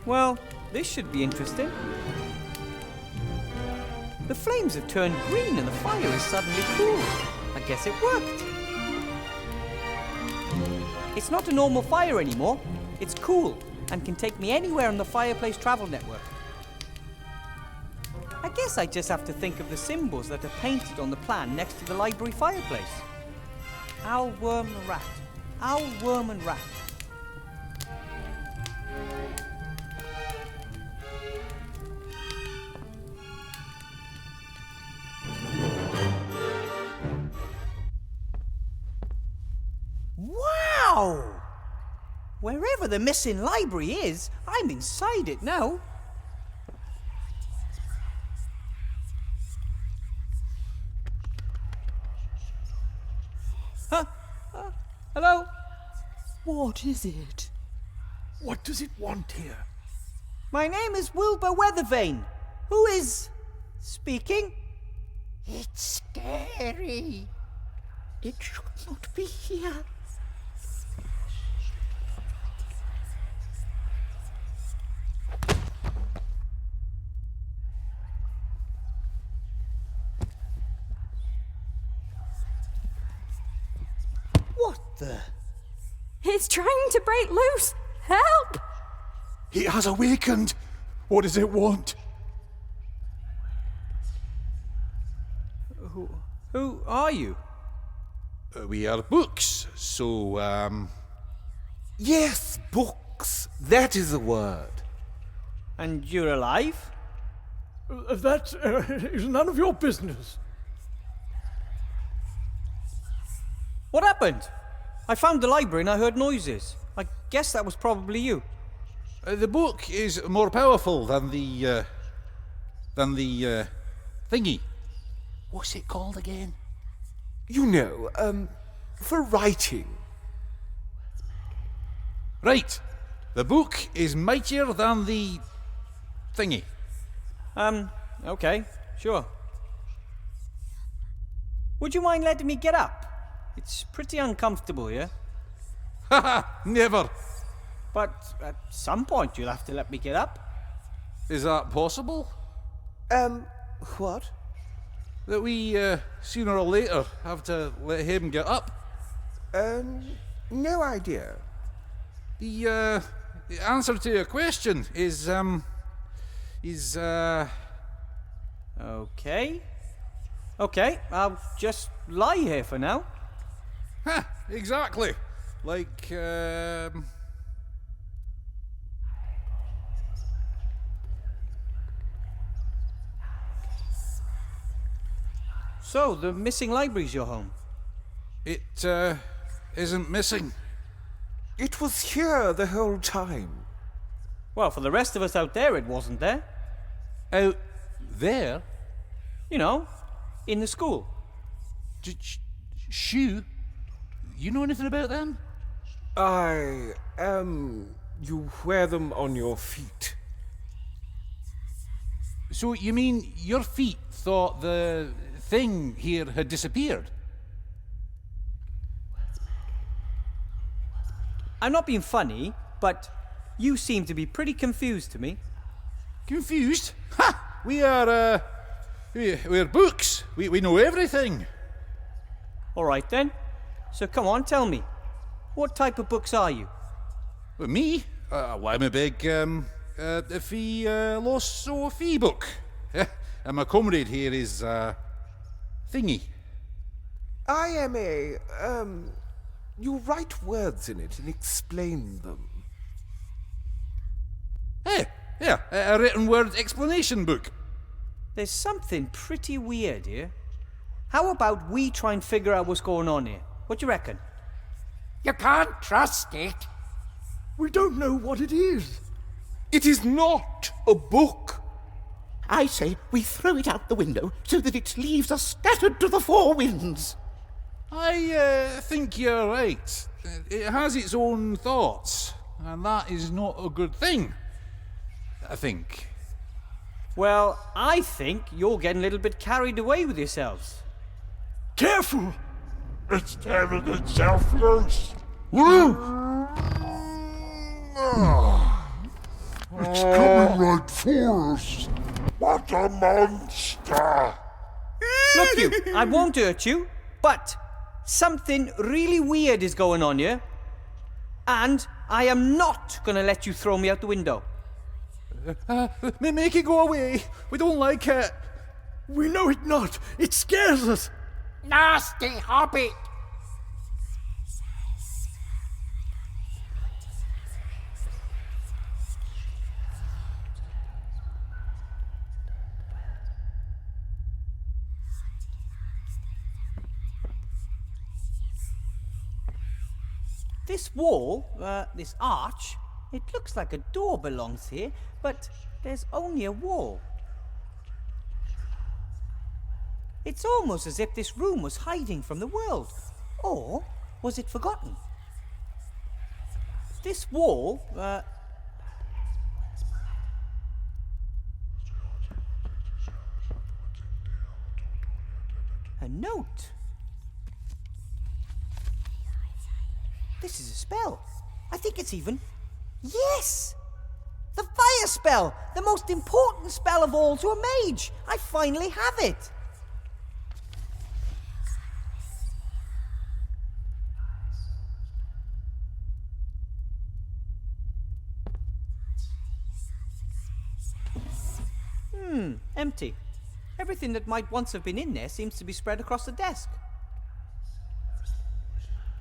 Well, this should be interesting. The flames have turned green and the fire is suddenly cool. I guess it worked. It's not a normal fire anymore. It's cool and can take me anywhere on the Fireplace Travel Network. I guess I just have to think of the symbols that are painted on the plan next to the library fireplace. Owl, worm, rat. Owl, worm and rat. Wow! Wherever the missing library is, I'm inside it now. Huh? Hello? What is it? What does it want here? My name is Wilbur Weathervane. Who is speaking? It's scary. It should not be here. What the? It's trying to break loose. Help! It has awakened. What does it want? Who are you? We are books, so, Yes, books. That is the word. And you're alive? That is none of your business. What happened? I found the library and I heard noises. I guess that was probably you. the book is more powerful than the thingy. What's it called again? You know, for writing. Right. The book is mightier than the thingy. Okay, sure. Would you mind letting me get up? It's pretty uncomfortable here. Haha, never. But at some point you'll have to let me get up. Is that possible? What? That we, sooner or later, have to let him get up? No idea. The answer to your question is, Okay. Okay, I'll just lie here for now. Ha! Exactly. Like, So, the missing library's your home? It, isn't missing. It was here the whole time. Well, for the rest of us out there, it wasn't there. Out there? You know, in the school. Shoe? You know anything about them? You wear them on your feet. So you mean your feet thought the thing here had disappeared? I'm not being funny, but you seem to be pretty confused to me. Confused? Ha! We are, we're books. We know everything. All right then. So come on, tell me. What type of books are you? Well, me? Well, I'm a big, philosophy book. And my comrade here is, thingy. I am you write words in it and explain them. Hey, yeah, a written word explanation book. There's something pretty weird here. How about we try and figure out what's going on here? What do you reckon? You can't trust it. We don't know what it is. It is not a book. I say we throw it out the window so that its leaves are scattered to the four winds. I think you're right. It has its own thoughts, and that is not a good thing. I think. Well, I think you're getting a little bit carried away with yourselves. Careful! It's tearing itself loose. stupid fools! What a monster! Look, you, I won't hurt you, but something really weird is going on here. And I am not going to let you throw me out the window. Make it go away. We don't like it. We know it not. It scares us. Nasty hobbit! This wall, this arch, it looks like a door belongs here, but there's only a wall. It's almost as if this room was hiding from the world. Or was it forgotten? This wall, a note. This is a spell. I think it's even... Yes! The fire spell! The most important spell of all to a mage! I finally have it! Empty. Everything that might once have been in there seems to be spread across the desk.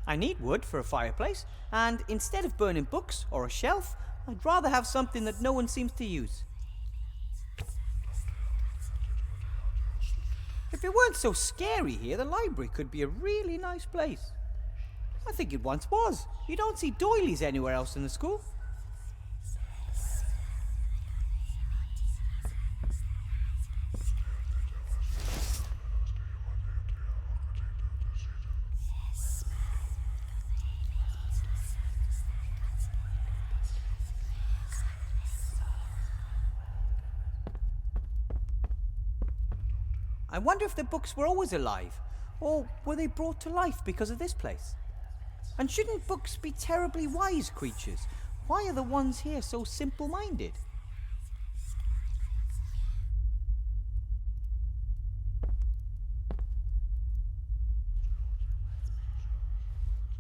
I need wood for a fireplace, and instead of burning books or a shelf, I'd rather have something that no one seems to use. If it weren't so scary here, the library could be a really nice place. I think it once was. You don't see doilies anywhere else in the school. I wonder if the books were always alive, or were they brought to life because of this place? And shouldn't books be terribly wise creatures? Why are the ones here so simple-minded?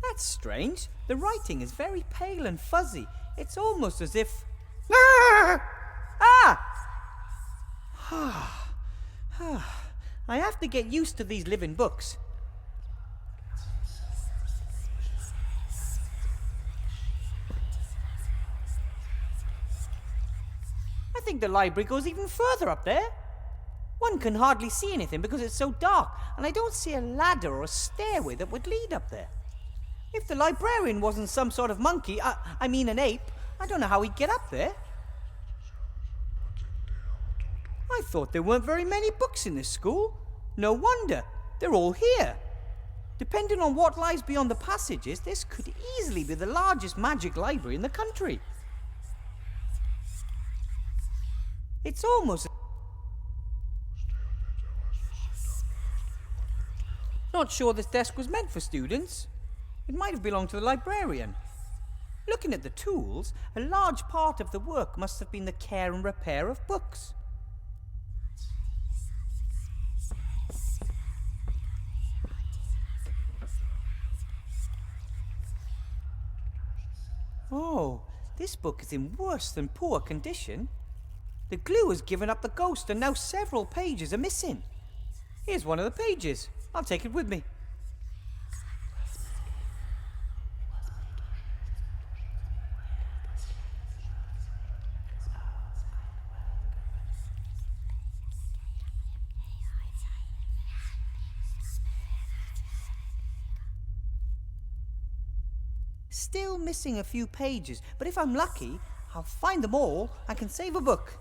That's strange. The writing is very pale and fuzzy. It's almost as if... Ah! Ah! I have to get used to these living books. I think the library goes even further up there. One can hardly see anything because it's so dark, and I don't see a ladder or a stairway that would lead up there. If the librarian wasn't some sort of monkey, I mean an ape, I don't know how he'd get up there. I thought there weren't very many books in this school. No wonder. They're all here. Depending on what lies beyond the passages, this could easily be the largest magic library in the country. It's almost... Not sure this desk was meant for students. It might have belonged to the librarian. Looking at the tools, a large part of the work must have been the care and repair of books. Oh, this book is in worse than poor condition. The glue has given up the ghost and now several pages are missing. Here's one of the pages. I'll take it with me. Still missing a few pages, but if I'm lucky, I'll find them all and can save a book.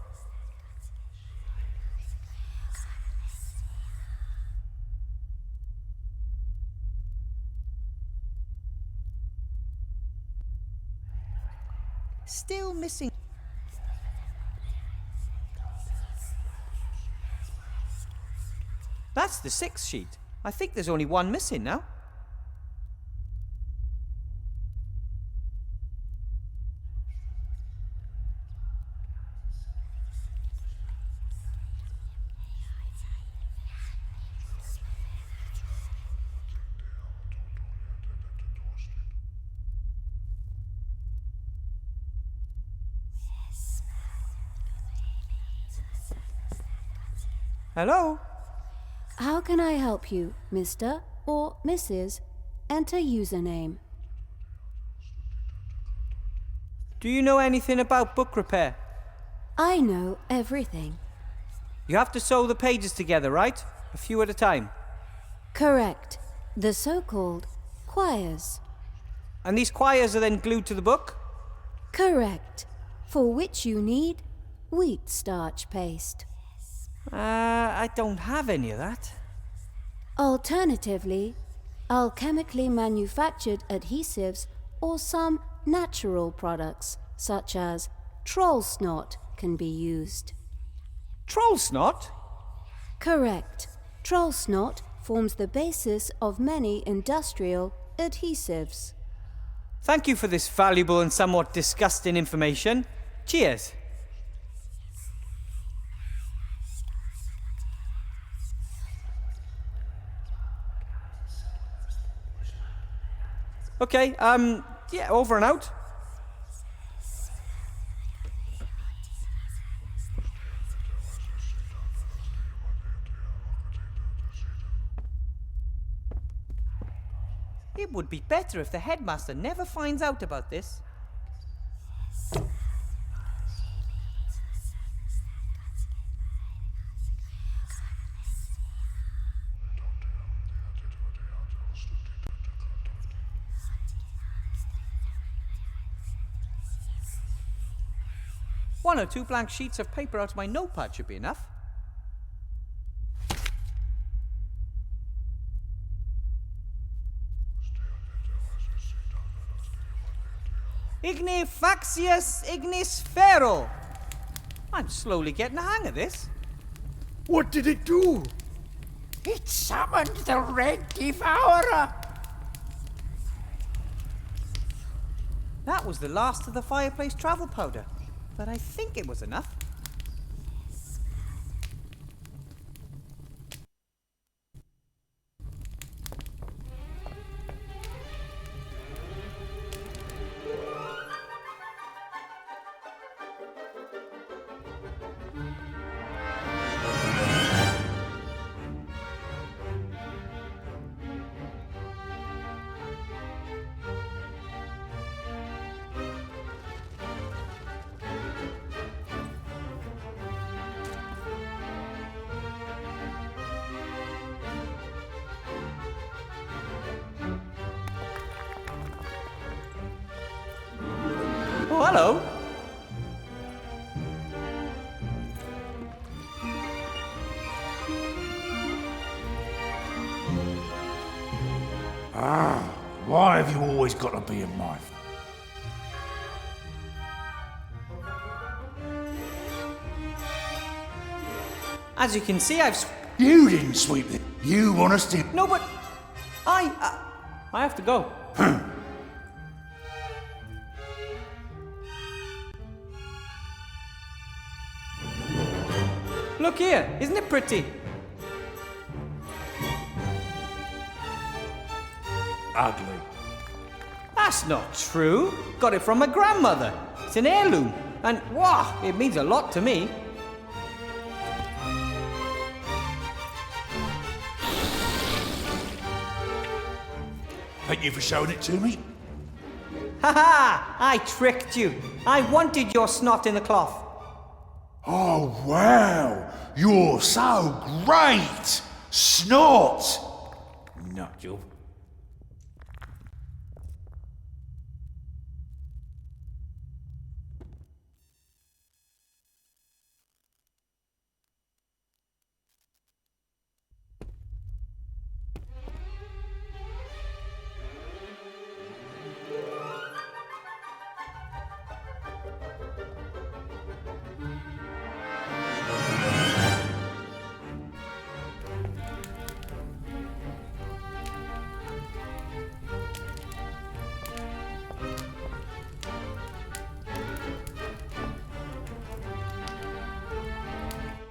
Still missing. That's the 6th sheet. I think there's only one missing now. Hello? How can I help you, Mr. or Mrs.? Enter username. Do you know anything about book repair? I know everything. You have to sew the pages together, right? A few at a time. Correct. The so-called quires. And these quires are then glued to the book? Correct. For which you need wheat starch paste. I don't have any of that. Alternatively, alchemically manufactured adhesives or some natural products, such as troll snot, can be used. Troll snot? Correct. Troll snot forms the basis of many industrial adhesives. Thank you for this valuable and somewhat disgusting information. Cheers. Okay, yeah, over and out. It would be better if the headmaster never finds out about this. One or two blank sheets of paper out of my notepad should be enough. Ignifaxius ignisfero. I'm slowly getting the hang of this. What did it do? It summoned the Red Devourer. That was the last of the fireplace travel powder, but I think it was enough. Oh, hello. Why have you always got to be in my... As you can see, I've... You didn't sweep it. You want us to... No, but... I have to go. Look here, isn't it pretty? Ugly. That's not true. Got it from my grandmother. It's an heirloom. And, wow, it means a lot to me. Thank you for showing it to me. Ha ha! I tricked you. I wanted your snot in the cloth. Oh, wow. You're so great. Snot. Nutjob.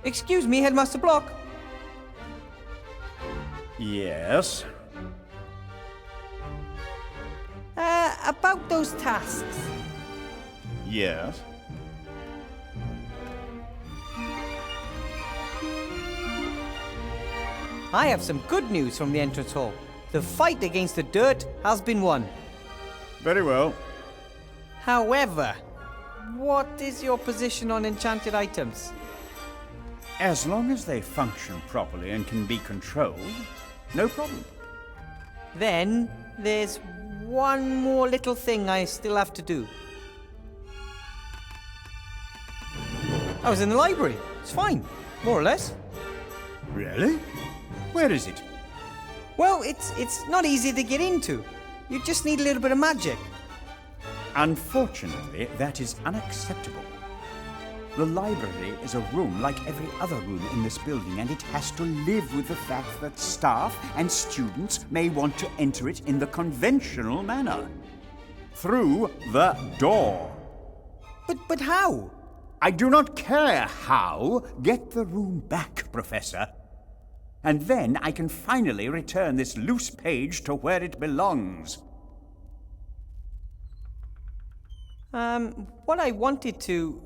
Excuse me, Headmaster Block. Yes? About those tasks. I have some good news from the entrance hall. The fight against the dirt has been won. Very well. However, what is your position on enchanted items? As long as they function properly and can be controlled, no problem. Then there's one more little thing I still have to do. I was in the library. It's fine, more or less. Really? Where is it? Well, it's not easy to get into. You just need a little bit of magic. Unfortunately, that is unacceptable. The library is a room like every other room in this building, and it has to live with the fact that staff and students may want to enter it in the conventional manner. Through the door. But how? I do not care how. Get the room back, Professor. And then I can finally return this loose page to where it belongs. What I wanted to...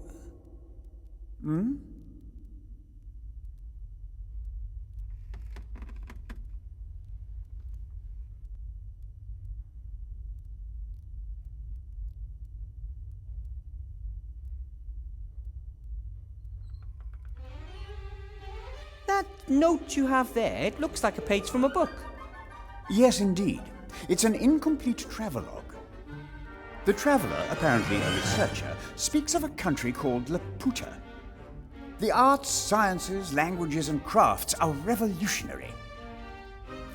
That note you have there, it looks like a page from a book. Yes, indeed. It's an incomplete travelogue. The traveler, apparently a researcher, speaks of a country called Laputa. The arts, sciences, languages, and crafts are revolutionary.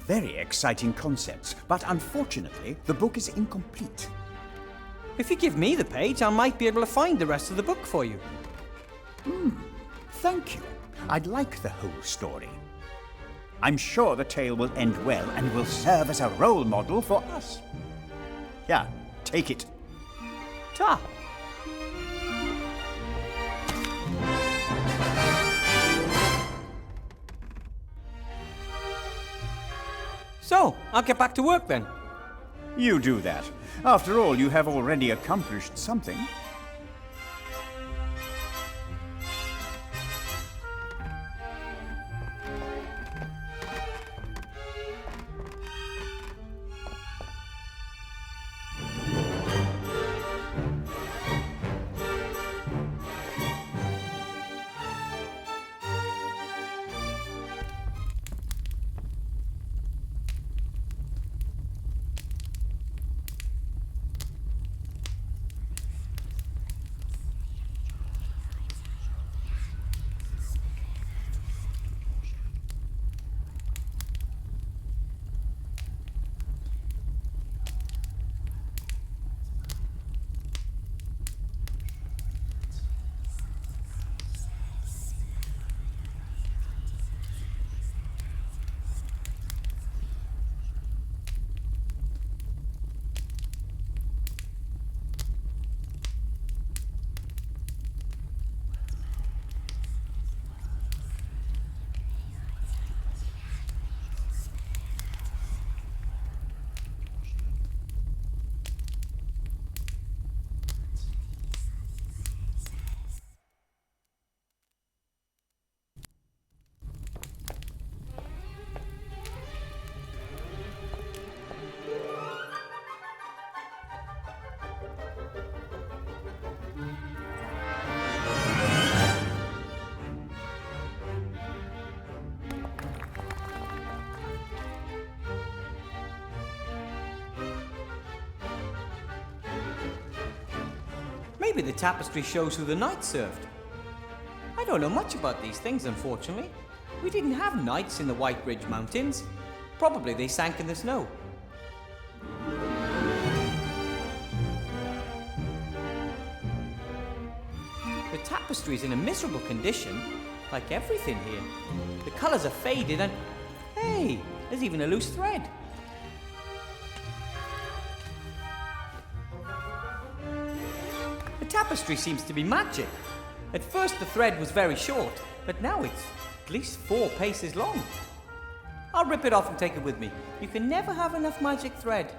Very exciting concepts, but unfortunately, the book is incomplete. If you give me the page, I might be able to find the rest of the book for you. Thank you. I'd like the whole story. I'm sure the tale will end well and will serve as a role model for us. Here, take it. Ta! So, I'll get back to work then. You do that. After all, you have already accomplished something. Maybe the tapestry shows who the knights served. I don't know much about these things, unfortunately. We didn't have knights in the White Ridge Mountains. Probably they sank in the snow. The tapestry's in a miserable condition, like everything here. The colors are faded and... Hey, there's even a loose thread. The tapestry seems to be magic. At first the thread was very short, but now it's at least 4 paces long. I'll rip it off and take it with me. You can never have enough magic thread.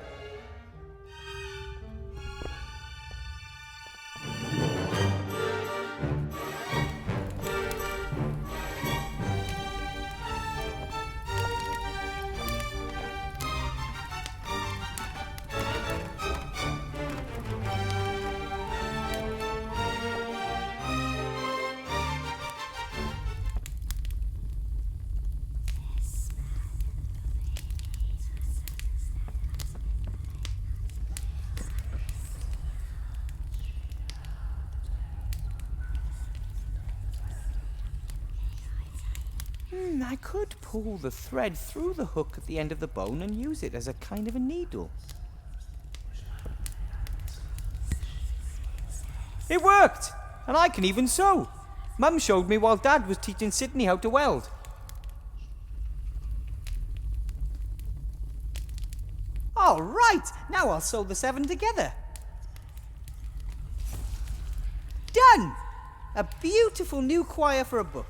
I could pull the thread through the hook at the end of the bone and use it as a kind of a needle. It worked! And I can even sew! Mum showed me while Dad was teaching Sydney how to weld. All right, now I'll sew the 7 together. Done! A beautiful new choir for a book.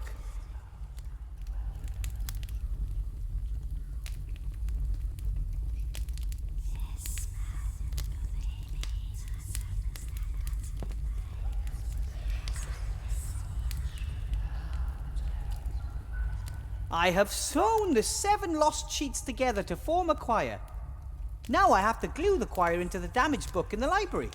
I have sewn the 7 lost sheets together to form a choir. Now I have to glue the choir into the damaged book in the library.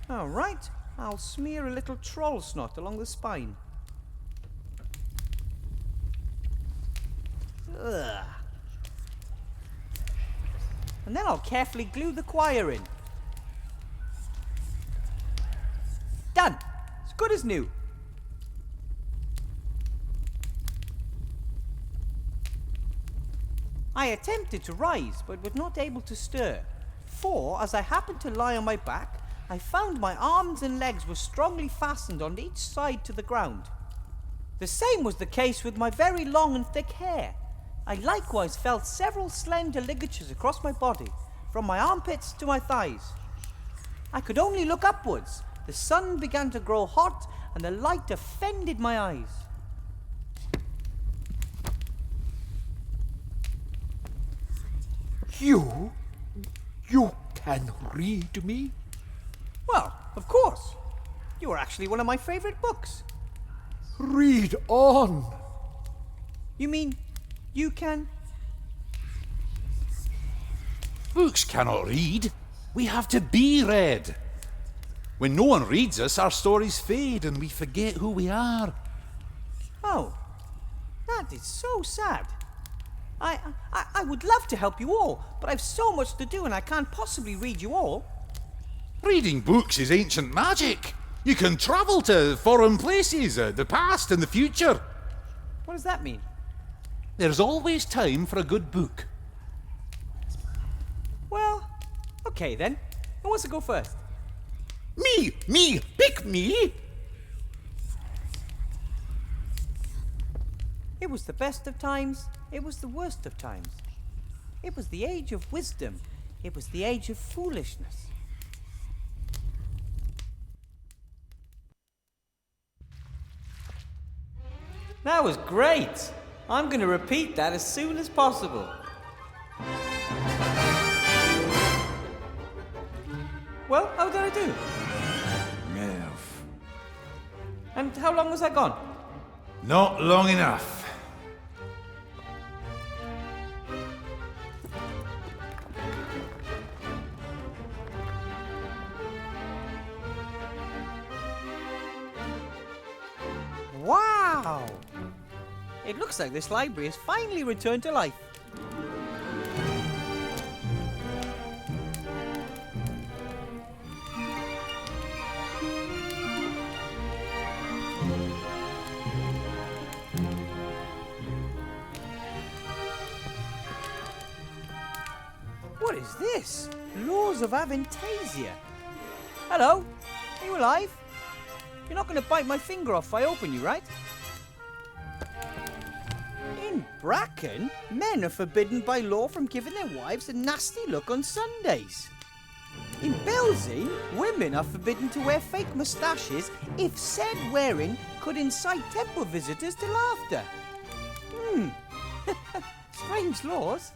All right, I'll smear a little troll snot along the spine. Ugh. And then I'll carefully glue the choir in. Done! As good as new. I attempted to rise, but was not able to stir, for, as I happened to lie on my back, I found my arms and legs were strongly fastened on each side to the ground. The same was the case with my very long and thick hair. I likewise felt several slender ligatures across my body, from my armpits to my thighs. I could only look upwards. The sun began to grow hot, and the light offended my eyes. You can read me? Well, of course. You are actually one of my favorite books. Read on. You mean you can? Books cannot read. We have to be read. When no one reads us, our stories fade and we forget who we are. Oh, that is so sad. I would love to help you all, but I've so much to do and I can't possibly read you all. Reading books is ancient magic. You can travel to foreign places, the past and the future. What does that mean? There's always time for a good book. Well, okay then. Who wants to go first? Me, pick me. It was the best of times, it was the worst of times. It was the age of wisdom, it was the age of foolishness. That was great! I'm going to repeat that as soon as possible. Well, how did I do? Nerve. And how long was I gone? Not long enough. Wow! It looks like this library has finally returned to life. What is this? Laws of Avantasia. Hello? Are you alive? You're not going to bite my finger off if I open you, right? In Bracken, men are forbidden by law from giving their wives a nasty look on Sundays. In Belzane, women are forbidden to wear fake moustaches if said wearing could incite temple visitors to laughter. Strange laws.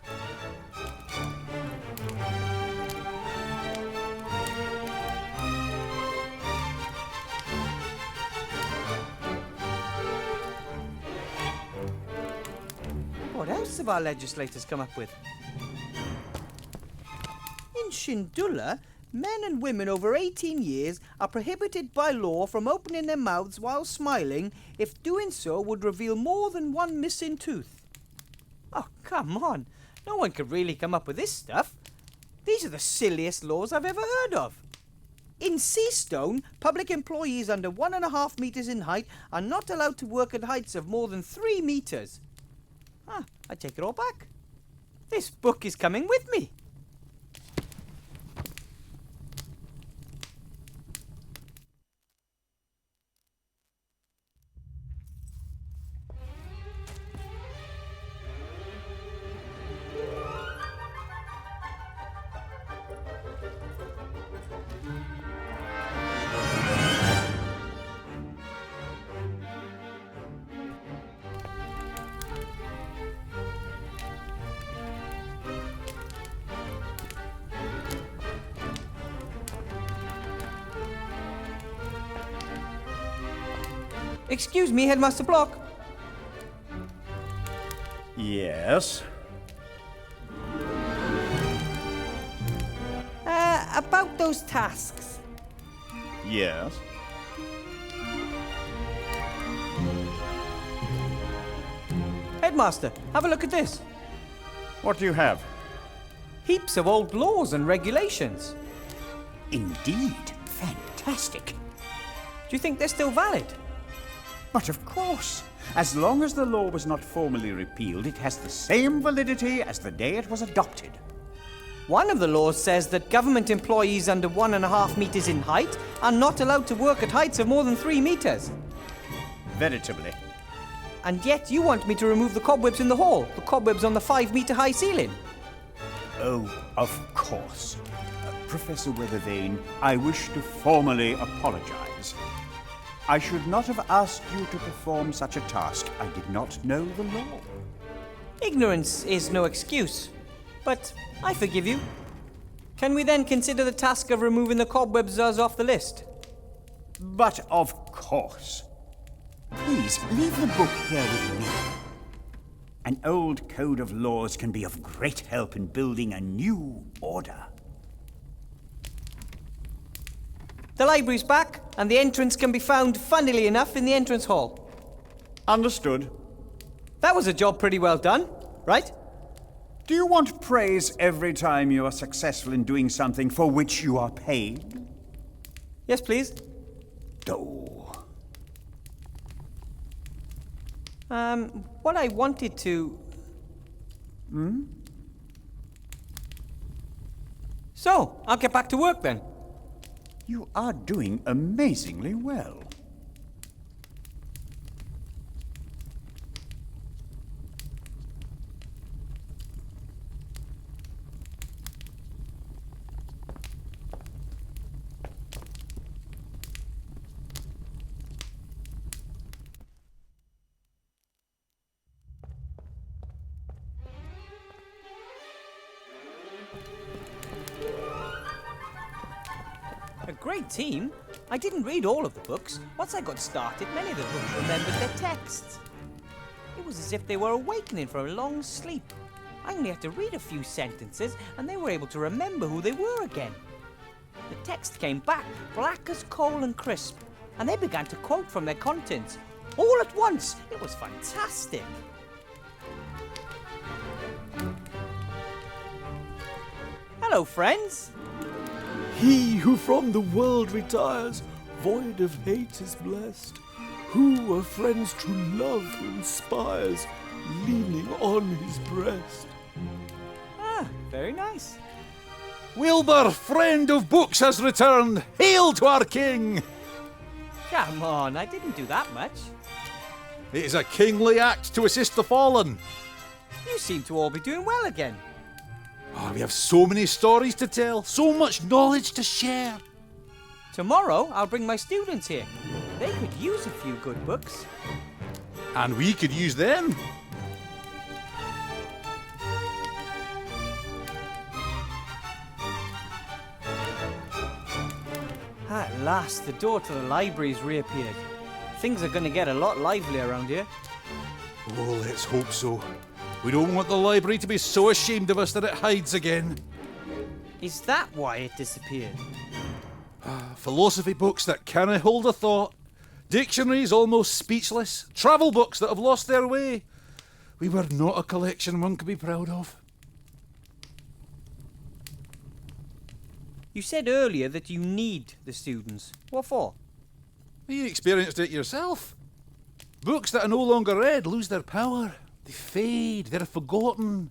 What else have our legislators come up with? In Shindula, men and women over 18 years are prohibited by law from opening their mouths while smiling if doing so would reveal more than one missing tooth. Oh, come on. No one could really come up with this stuff. These are the silliest laws I've ever heard of. In Seastone, public employees under 1.5 meters in height are not allowed to work at heights of more than 3 meters. Ah, I take it all back. This book is coming with me. Excuse me, Headmaster Block. Yes? About those tasks. Yes? Headmaster, have a look at this. What do you have? Heaps of old laws and regulations. Indeed. Fantastic. Do you think they're still valid? But of course. As long as the law was not formally repealed, it has the same validity as the day it was adopted. One of the laws says that government employees under 1.5 meters in height are not allowed to work at heights of more than 3 meters. Veritably. And yet you want me to remove the cobwebs in the hall, the cobwebs on the 5-meter high ceiling. Oh, of course. Professor Weathervane, I wish to formally apologize. I should not have asked you to perform such a task. I did not know the law. Ignorance is no excuse, but I forgive you. Can we then consider the task of removing the cobwebs as off the list? But of course. Please, leave the book here with me. An old code of laws can be of great help in building a new order. The library's back, and the entrance can be found, funnily enough, in the entrance hall. Understood. That was a job pretty well done, right? Do you want praise every time you are successful in doing something for which you are paid? Yes, please. Oh. What I wanted to... So, I'll get back to work then. You are doing amazingly well. A great team. I didn't read all of the books. Once I got started, many of the books remembered their texts. It was as if they were awakening from a long sleep. I only had to read a few sentences, and they were able to remember who they were again. The text came back, black as coal and crisp, and they began to quote from their contents. All at once. It was fantastic. Hello, friends. He who from the world retires, void of hate is blessed. Who a friend's true love inspires, leaning on his breast. Ah, very nice. Wilbur, friend of books, has returned. Hail to our king! Come on, I didn't do that much. It is a kingly act to assist the fallen. You seem to all be doing well again. Oh, we have so many stories to tell, so much knowledge to share. Tomorrow, I'll bring my students here. They could use a few good books. And we could use them. At last, the door to the library's reappeared. Things are going to get a lot lively around here. Oh, let's hope so. We don't want the library to be so ashamed of us that it hides again. Is that why it disappeared? Philosophy books that canna hold a thought. Dictionaries almost speechless. Travel books that have lost their way. We were not a collection one could be proud of. You said earlier that you need the students. What for? You experienced it yourself. Books that are no longer read lose their power. They fade, they're forgotten.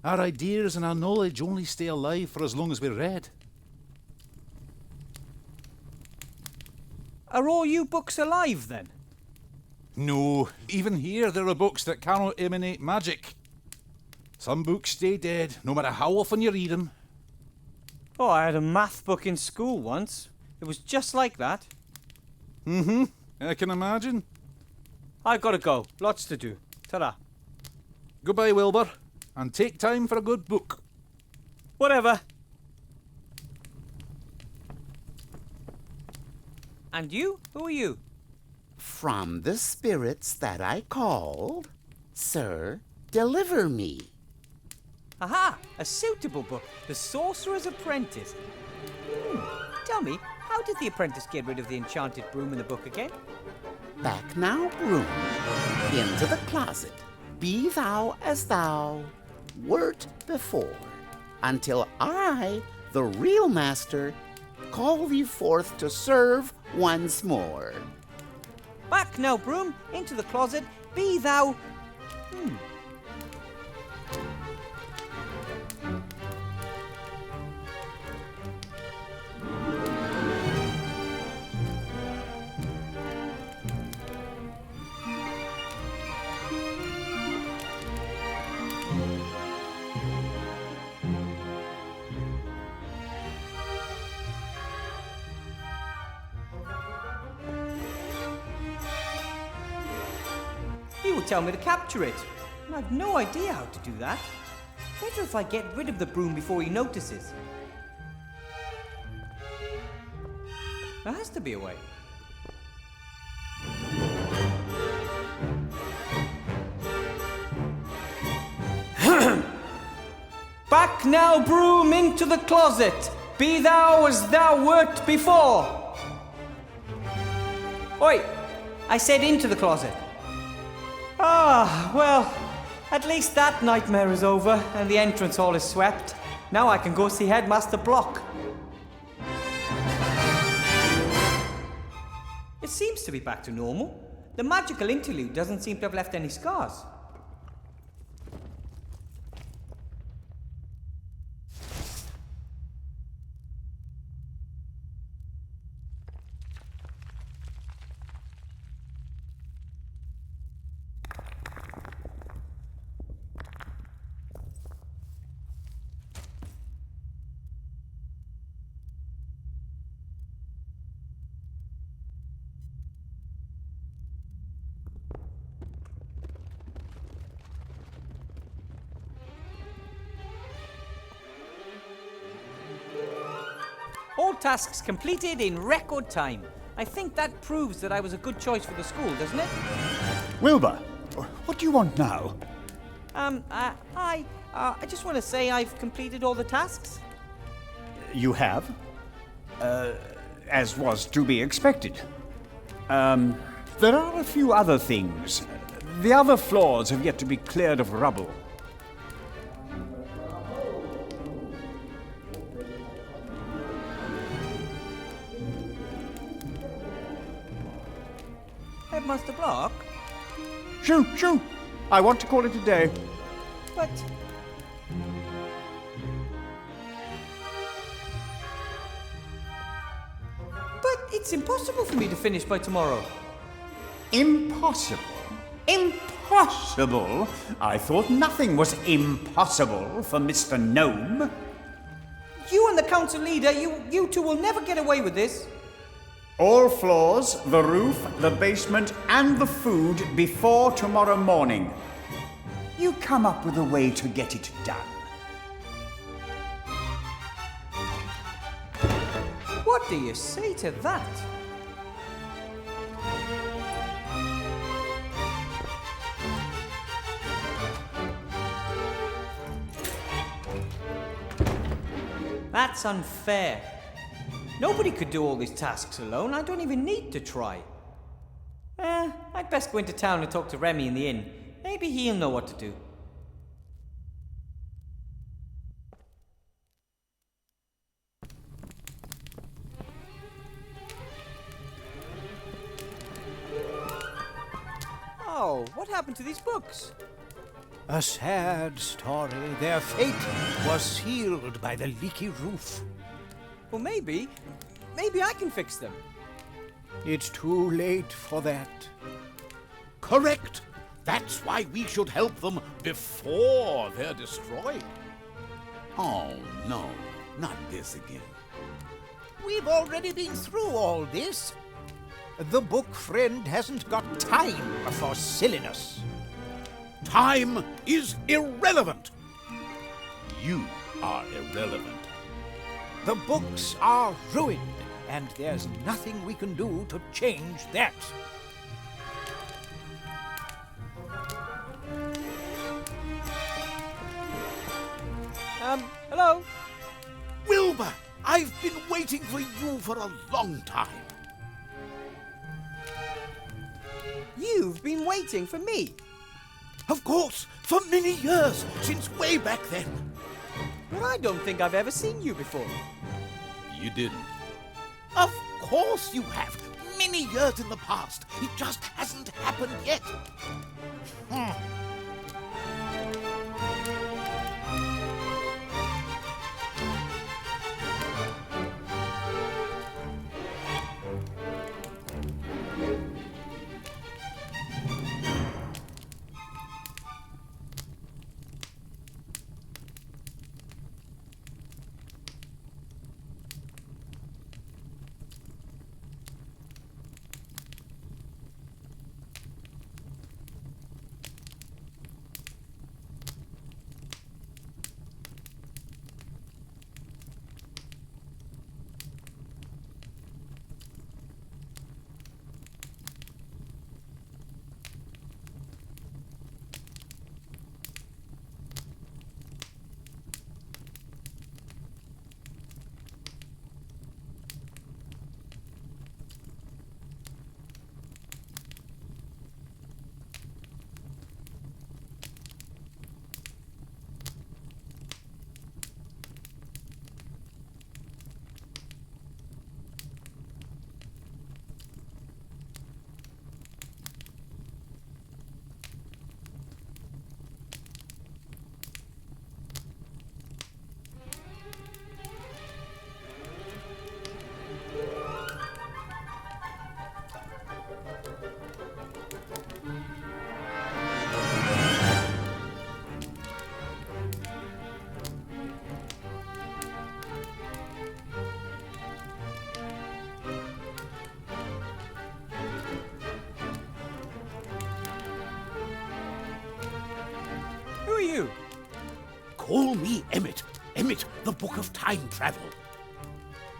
Our ideas and our knowledge only stay alive for as long as we're read. Are all you books alive, then? No, even here there are books that cannot emanate magic. Some books stay dead, no matter how often you read them. Oh, I had a math book in school once. It was just like that. I can imagine. I've got to go. Lots to do. Ta-da. Goodbye, Wilbur, and take time for a good book. Whatever. And you? Who are you? From the spirits that I called, sir, deliver me. Aha! A suitable book. The Sorcerer's Apprentice. Tell me, how did the apprentice get rid of the enchanted broom in the book again? Back now, broom, into the closet. Be thou as thou wert before, until I, the real master, call thee forth to serve once more. Back now, broom, into the closet. Be thou... He will tell me to capture it. And I've no idea how to do that. Better if I get rid of the broom before he notices. There has to be a way. Back now, broom, into the closet. Be thou as thou wert before. Oi! I said into the closet. Ah, well, at least that nightmare is over and the entrance hall is swept. Now I can go see Headmaster Block. It seems to be back to normal. The magical interlude doesn't seem to have left any scars. All tasks completed in record time. I think that proves that I was a good choice for the school, doesn't it? Wilbur, what do you want now? I just want to say I've completed all the tasks. You have? As was to be expected. There are a few other things. The other floors have yet to be cleared of rubble. Headmaster Block? Shoo, shoo! I want to call it a day. But... it's impossible for me to finish by tomorrow. Impossible? Impossible? I thought nothing was impossible for Mr. Gnome. You and the council leader, you two will never get away with this. All floors, the roof, the basement, and the food before tomorrow morning. You come up with a way to get it done. What do you say to that? That's unfair. Nobody could do all these tasks alone. I don't even need to try. I'd best go into town and talk to Remy in the inn. Maybe he'll know what to do. What happened to these books? A sad story. Their fate was sealed by the leaky roof. Well, maybe I can fix them. It's too late for that. Correct. That's why we should help them before they're destroyed. Oh, no. Not this again. We've already been through all this. The book friend hasn't got time for silliness. Time is irrelevant. You are irrelevant. The books are ruined, and there's nothing we can do to change that. Hello? Wilbur, I've been waiting for you for a long time. You've been waiting for me. Of course, for many years, since way back then. But I don't think I've ever seen you before. You didn't. Of course you have. Many years in the past. It just hasn't happened yet. Who are you? Call me Emmett. Emmett, the Book of Time Travel.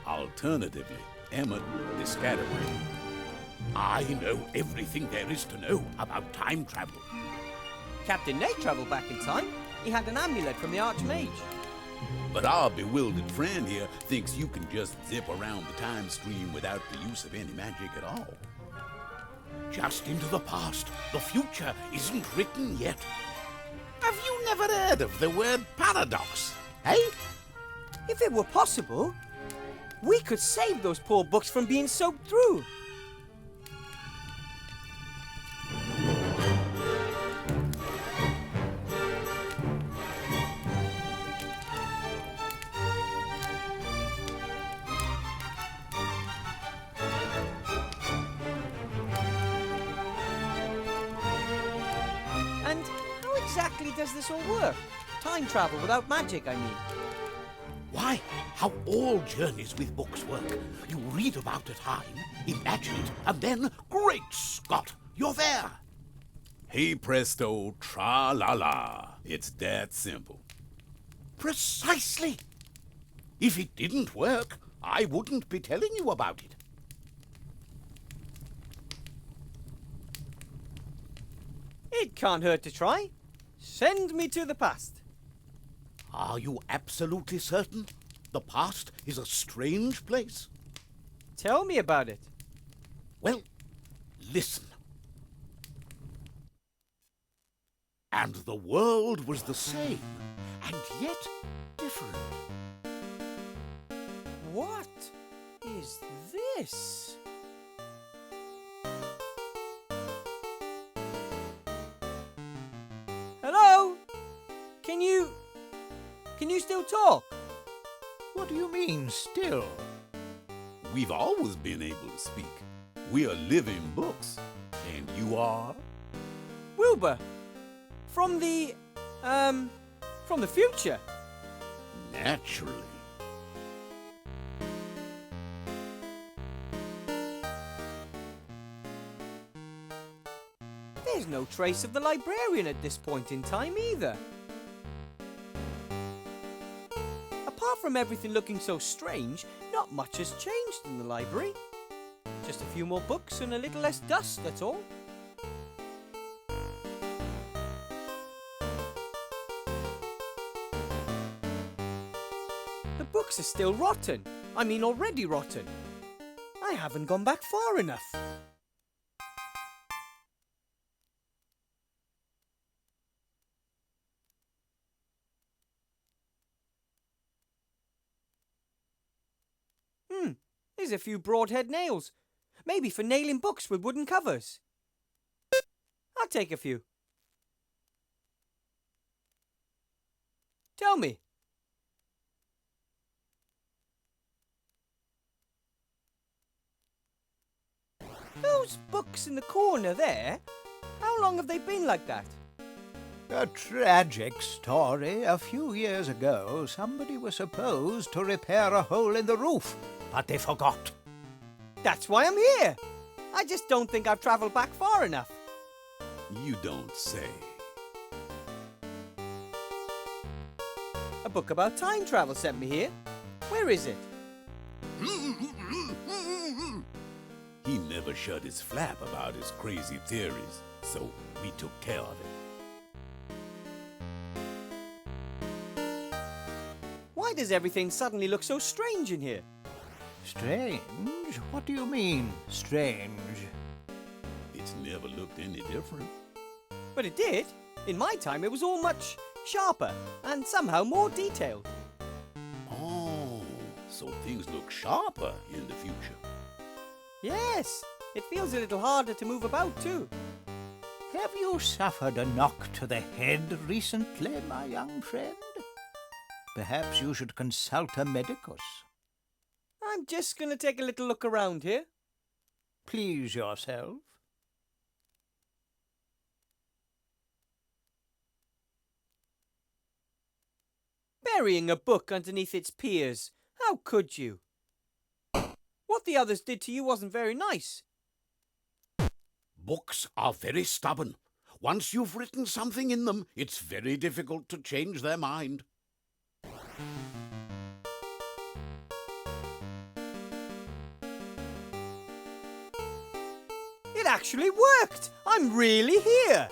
Alternatively, Emmett the Scatterbrain. I know everything there is to know about time travel. Captain Nate travelled back in time. He had an amulet from the Archmage. But our bewildered friend here thinks you can just zip around the time stream without the use of any magic at all. Just into the past. The future isn't written yet. Have you never heard of the word paradox? Hey? If it were possible, we could save those poor books from being soaked through. And how exactly does this all work? Time travel without magic, I mean. Why, how all journeys with books work. You read about a time, imagine it, and then, great Scott, you're there. Hey presto, tra-la-la. It's that simple. Precisely. If it didn't work, I wouldn't be telling you about it. It can't hurt to try. Send me to the past. Are you absolutely certain? The past is a strange place. Tell me about it. Well, listen. And the world was the same, and yet different. What is this? Can you still talk? What do you mean, still? We've always been able to speak. We are living books. And you are? Wilbur, from the future. Naturally. There's no trace of the librarian at this point in time either. Apart from everything looking so strange, not much has changed in the library. Just a few more books and a little less dust, that's all. The books are still rotten. I mean, already rotten. I haven't gone back far enough. There's a few broadhead nails. Maybe for nailing books with wooden covers. I'll take a few. Tell me. Those books in the corner there, how long have they been like that? A tragic story. A few years ago, somebody was supposed to repair a hole in the roof, but they forgot. That's why I'm here. I just don't think I've travelled back far enough. You don't say. A book about time travel sent me here. Where is it? He never shut his flap about his crazy theories, so we took care of it. Why does everything suddenly look so strange in here? Strange? What do you mean, strange? It's never looked any different. But it did. In my time, it was all much sharper and somehow more detailed. Oh, so things look sharper in the future. Yes, it feels a little harder to move about too. Have you suffered a knock to the head recently, my young friend? Perhaps you should consult a medicus. I'm just going to take a little look around here. Please yourself. Burying a book underneath its peers. How could you? What the others did to you wasn't very nice. Books are very stubborn. Once you've written something in them, it's very difficult to change their mind. It actually worked! I'm really here!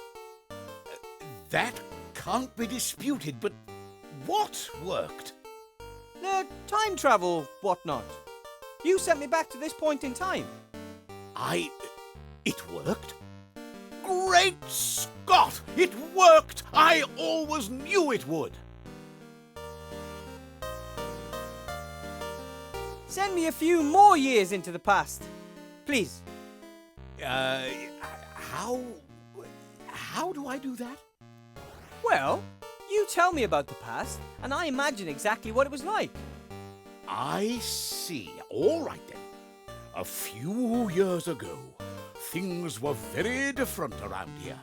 That can't be disputed, but what worked? The time travel, whatnot. You sent me back to this point in time. It worked? Great Scott! It worked! I always knew it would! Send me a few more years into the past. Please. How do I do that? Well, you tell me about the past, and I imagine exactly what it was like. I see. All right then. A few years ago, things were very different around here.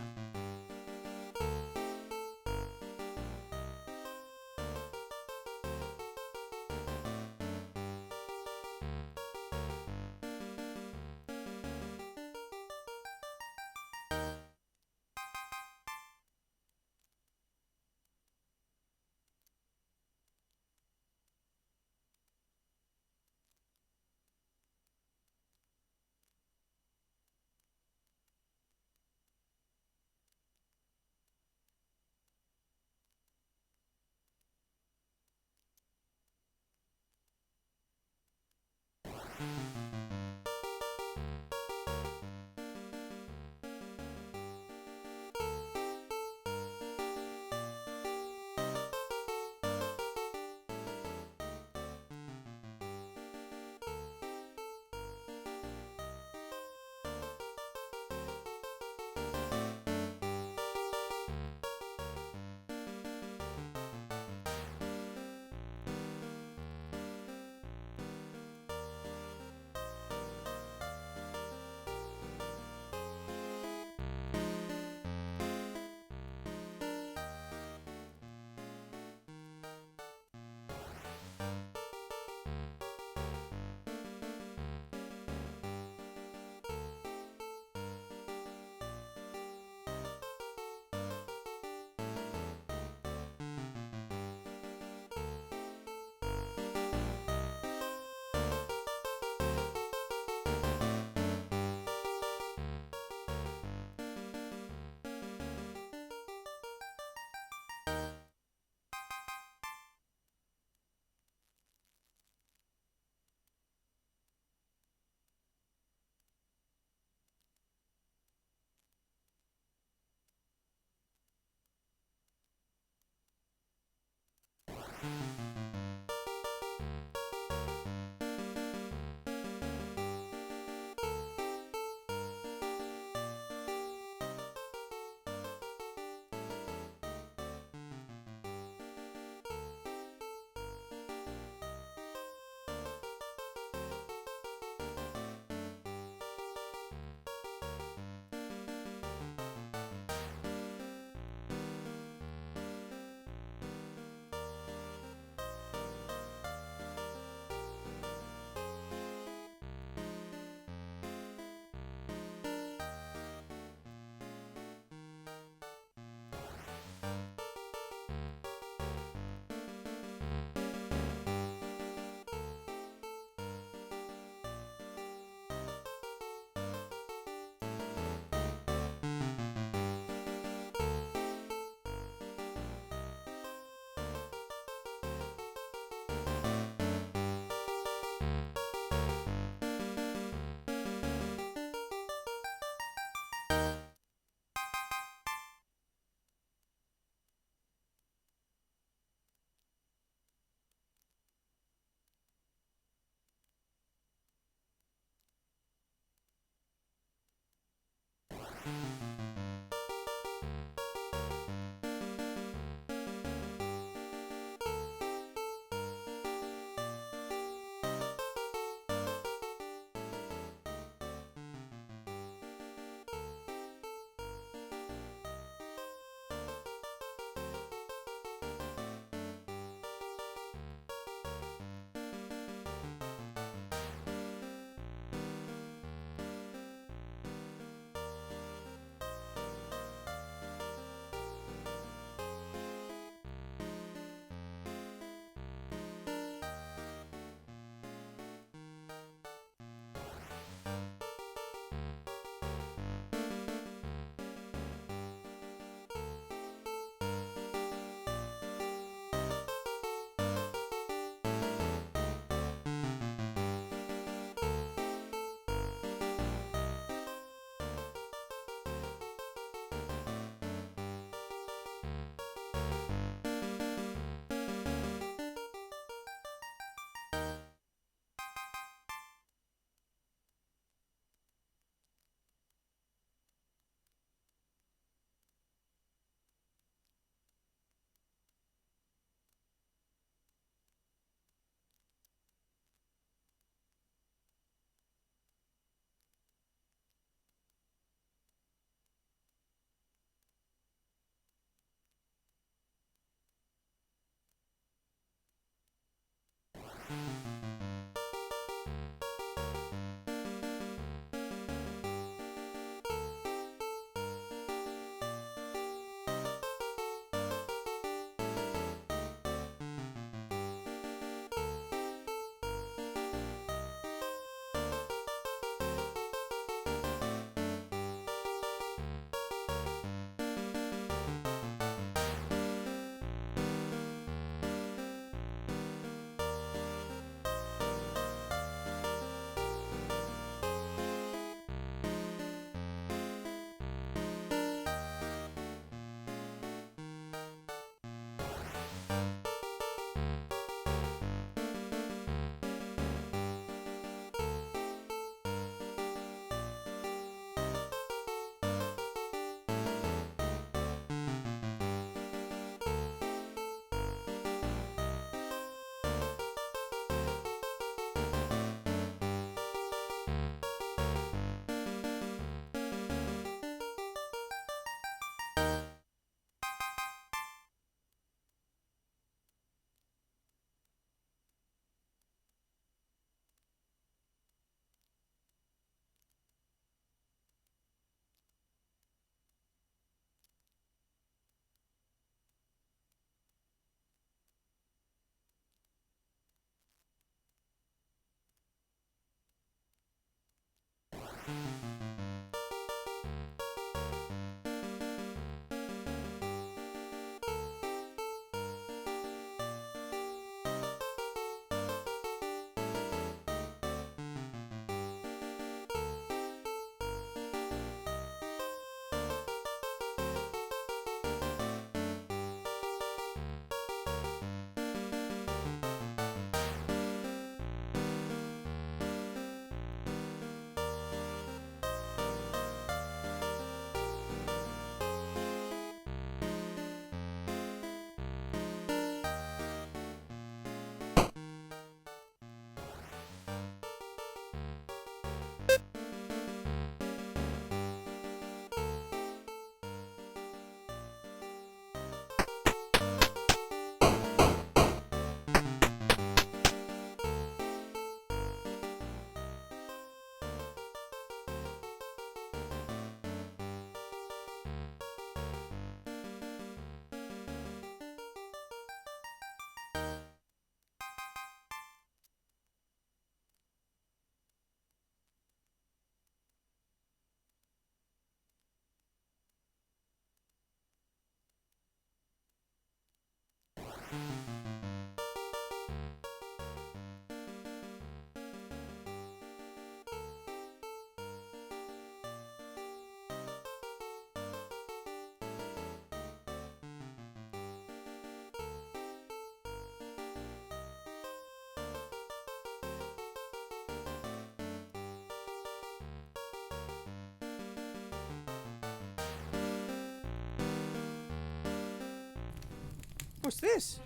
What's this?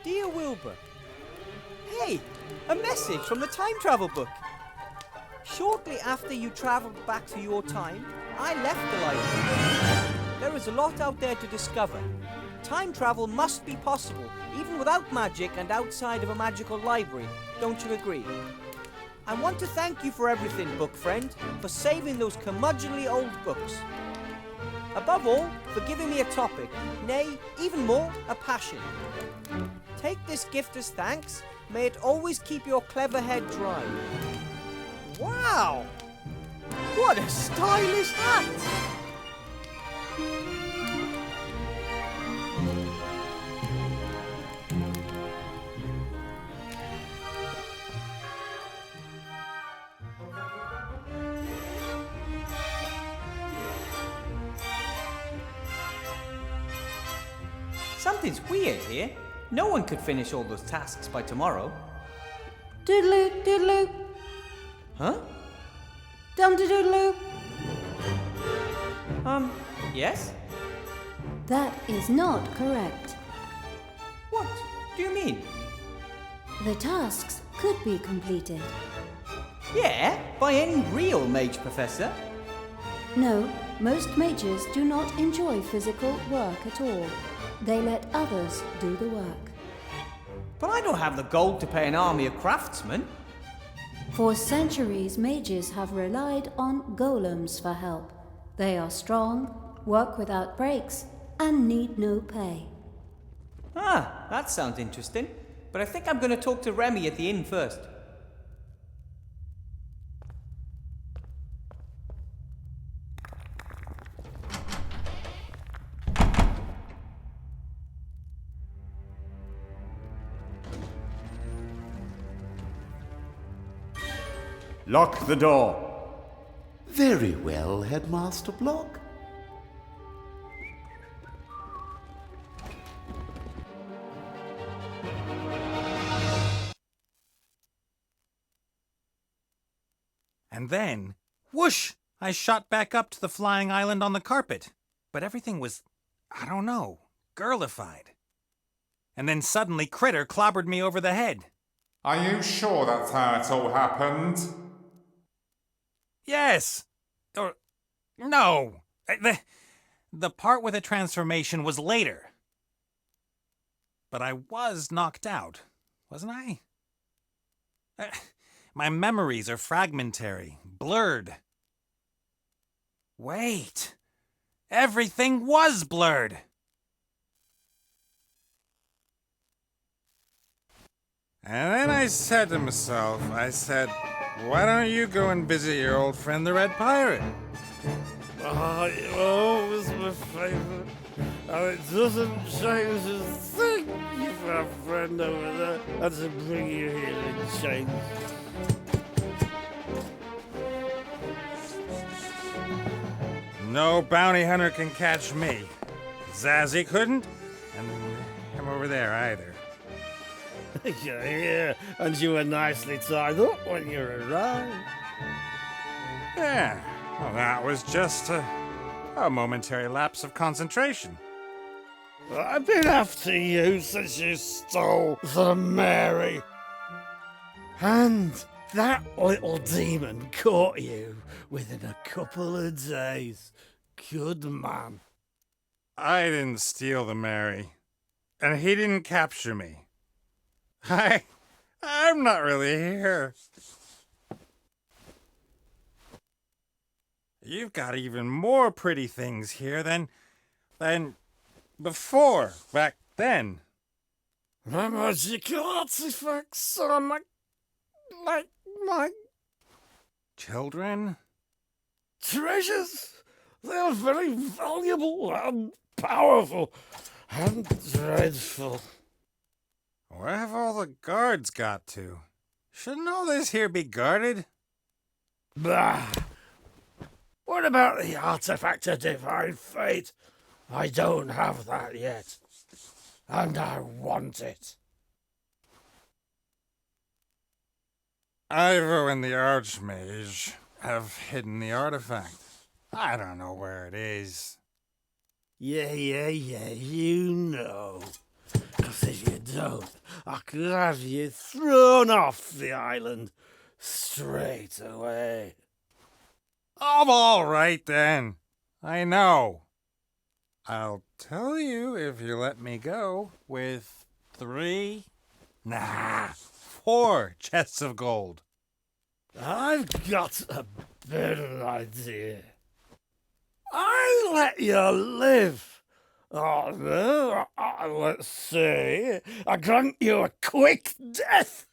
Dear Wilbur. Hey, a message from the time travel book. Shortly after you travelled back to your time, I left the library. There is a lot out there to discover. Time travel must be possible, even without magic and outside of a magical library. Don't you agree? I want to thank you for everything, book friend, for saving those curmudgeonly old books. Above all, for giving me a topic, nay, even more, a passion. Take this gift as thanks. May it always keep your clever head dry. Wow! What a stylish hat! Something's weird here. No one could finish all those tasks by tomorrow. Doodaloo, doodaloo, Huh? dum-de-doodaloo. Yes? That is not correct. What do you mean? The tasks could be completed. Yeah, by any real mage professor. No, most mages do not enjoy physical work at all. They let others do the work. But I don't have the gold to pay an army of craftsmen. For centuries, mages have relied on golems for help. They are strong, work without breaks, and need no pay. Ah, that sounds interesting. But I think I'm going to talk to Remy at the inn first. Lock the door. Very well, Headmaster Block. And then, whoosh, I shot back up to the flying island on the carpet. But everything was, I don't know, girlified. And then suddenly Critter clobbered me over the head. Are you sure that's how it all happened? Yes! Or, no! The part with the transformation was later. But I was knocked out, wasn't I? My memories are fragmentary, blurred. Wait! Everything was blurred! And then I said to myself, why don't you go and visit your old friend the Red Pirate? Oh, it was my favourite. And it doesn't change a thing. You've got a friend over there and to bring you here in chains. No bounty hunter can catch me. Zazzy couldn't, and him over there either. Yeah, and you were nicely tied up when you arrived. Yeah, well, that was just a momentary lapse of concentration. I've been after you since you stole the Mary. And that little demon caught you within a couple of days. Good man. I didn't steal the Mary, and he didn't capture me. I'm not really here. You've got even more pretty things here than before, back then. My magical artifacts are like my Children? treasures. They are very valuable and powerful and dreadful. Where have all the guards got to? Shouldn't all this here be guarded? Bah! What about the artifact of divine fate? I don't have that yet. And I want it. Ivo and the Archmage have hidden the artifact. I don't know where it is. Yeah, you know. 'Cause if you don't, I could have you thrown off the island straight away. I'm all right then. I know. I'll tell you if you let me go with 3, 4 chests of gold. I've got a better idea. I let you live. Oh, no, let's say I grant you a quick death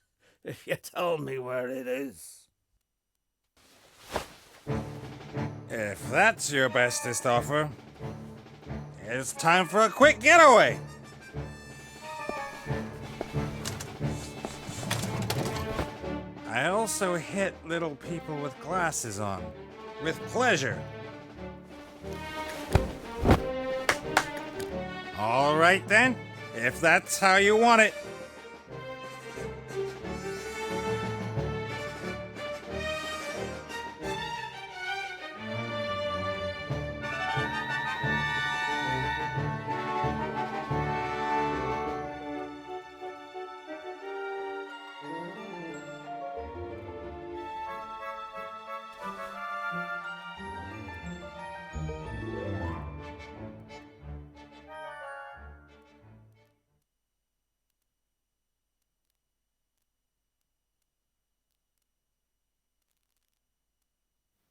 if you tell me where it is. If that's your bestest offer, it's time for a quick getaway. I also hit little people with glasses on, with pleasure. All right then, if that's how you want it.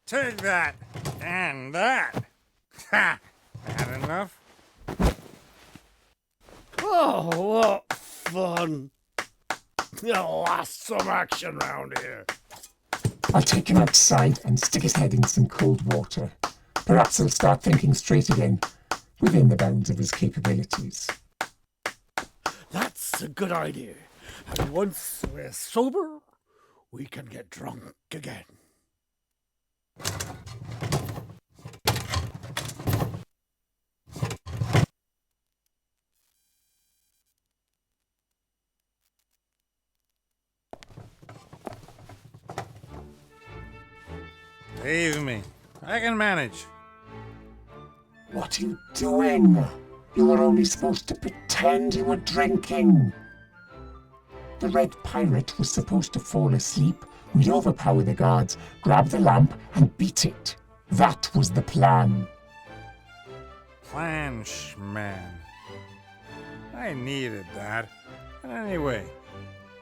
Take that, and that. Ha! That enough? Oh, what fun. You'll last some action round here. I'll take him outside and stick his head in some cold water. Perhaps he'll start thinking straight again, within the bounds of his capabilities. That's a good idea. And once we're sober, we can get drunk again. Leave me. I can manage. What are you doing? You were only supposed to pretend you were drinking. The Red Pirate was supposed to fall asleep. We'd overpower the guards, grab the lamp, and beat it. That was the plan. Plan, schman. I needed that. And anyway,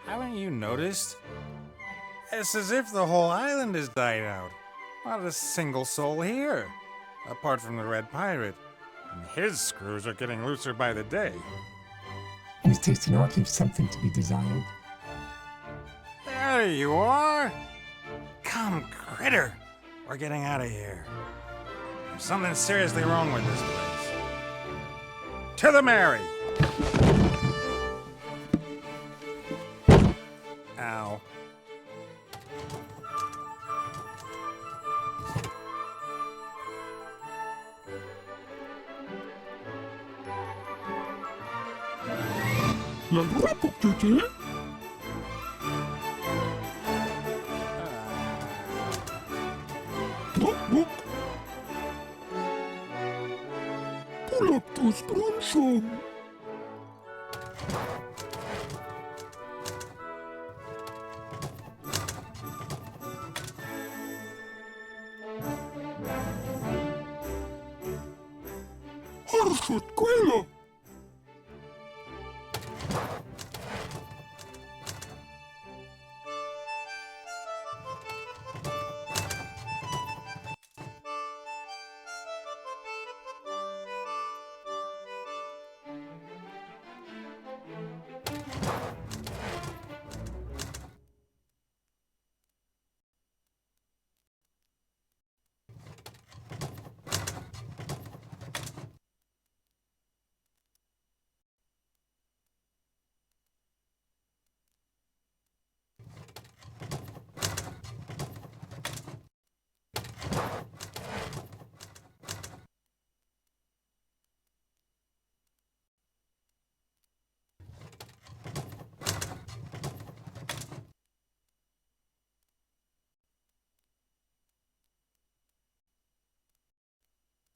haven't you noticed? It's as if the whole island has died out. Not a single soul here. Apart from the Red Pirate. And his screws are getting looser by the day. And his tasty art leaves something to be desired. There you are! Come, critter! We're getting out of here. There's something seriously wrong with this place. To the Mary! Ow. Pull up those bronson. Arfat quella.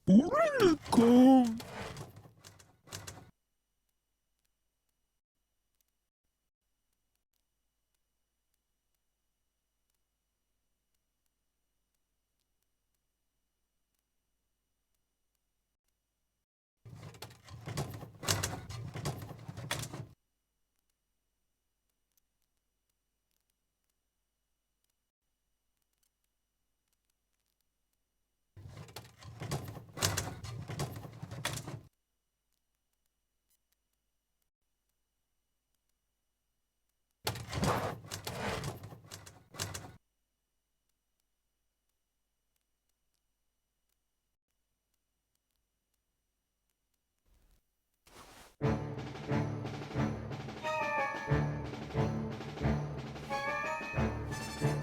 Welcome.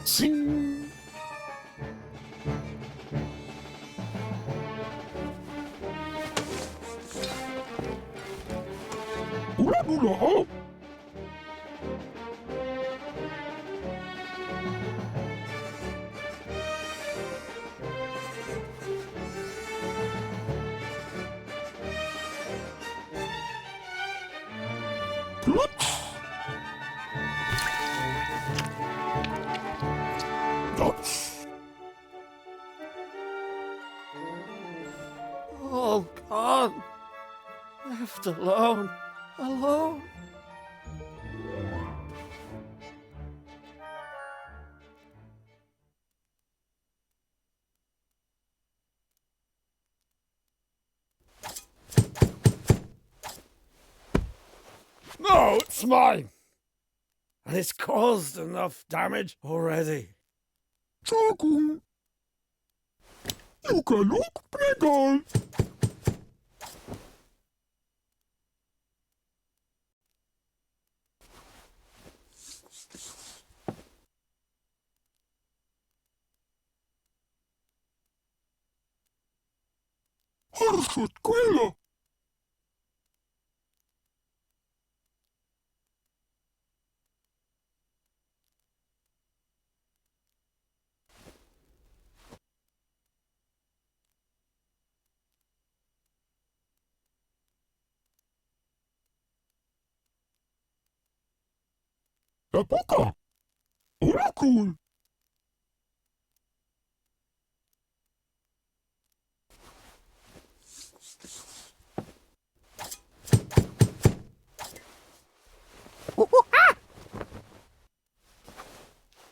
Zing! Ula dula! Plutz! Dots! All gone. Left alone. Alone. No, it's mine. And it's caused enough damage already. Entschuldigung. You can look bigger. Harshut Quilla. La boca. Hola, cool.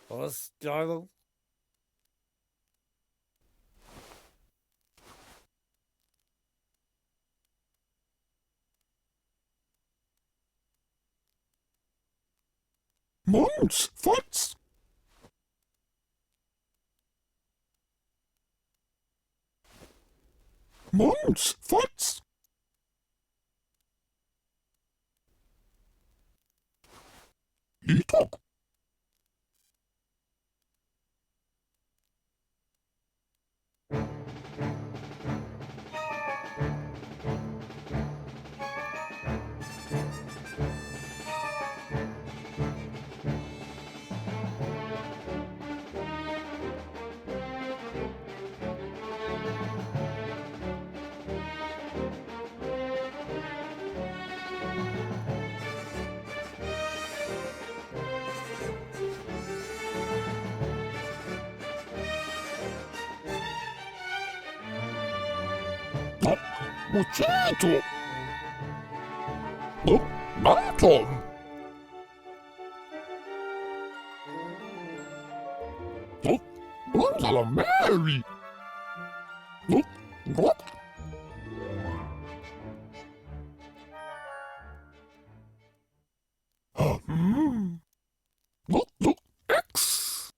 Was, Darlow? Mons, Fotz. Mons, Fotz. Litok. Muchacho. Oh, Malcolm. Oh, Gonzalo Mary. Oh, what? Hmm. Look, look, X.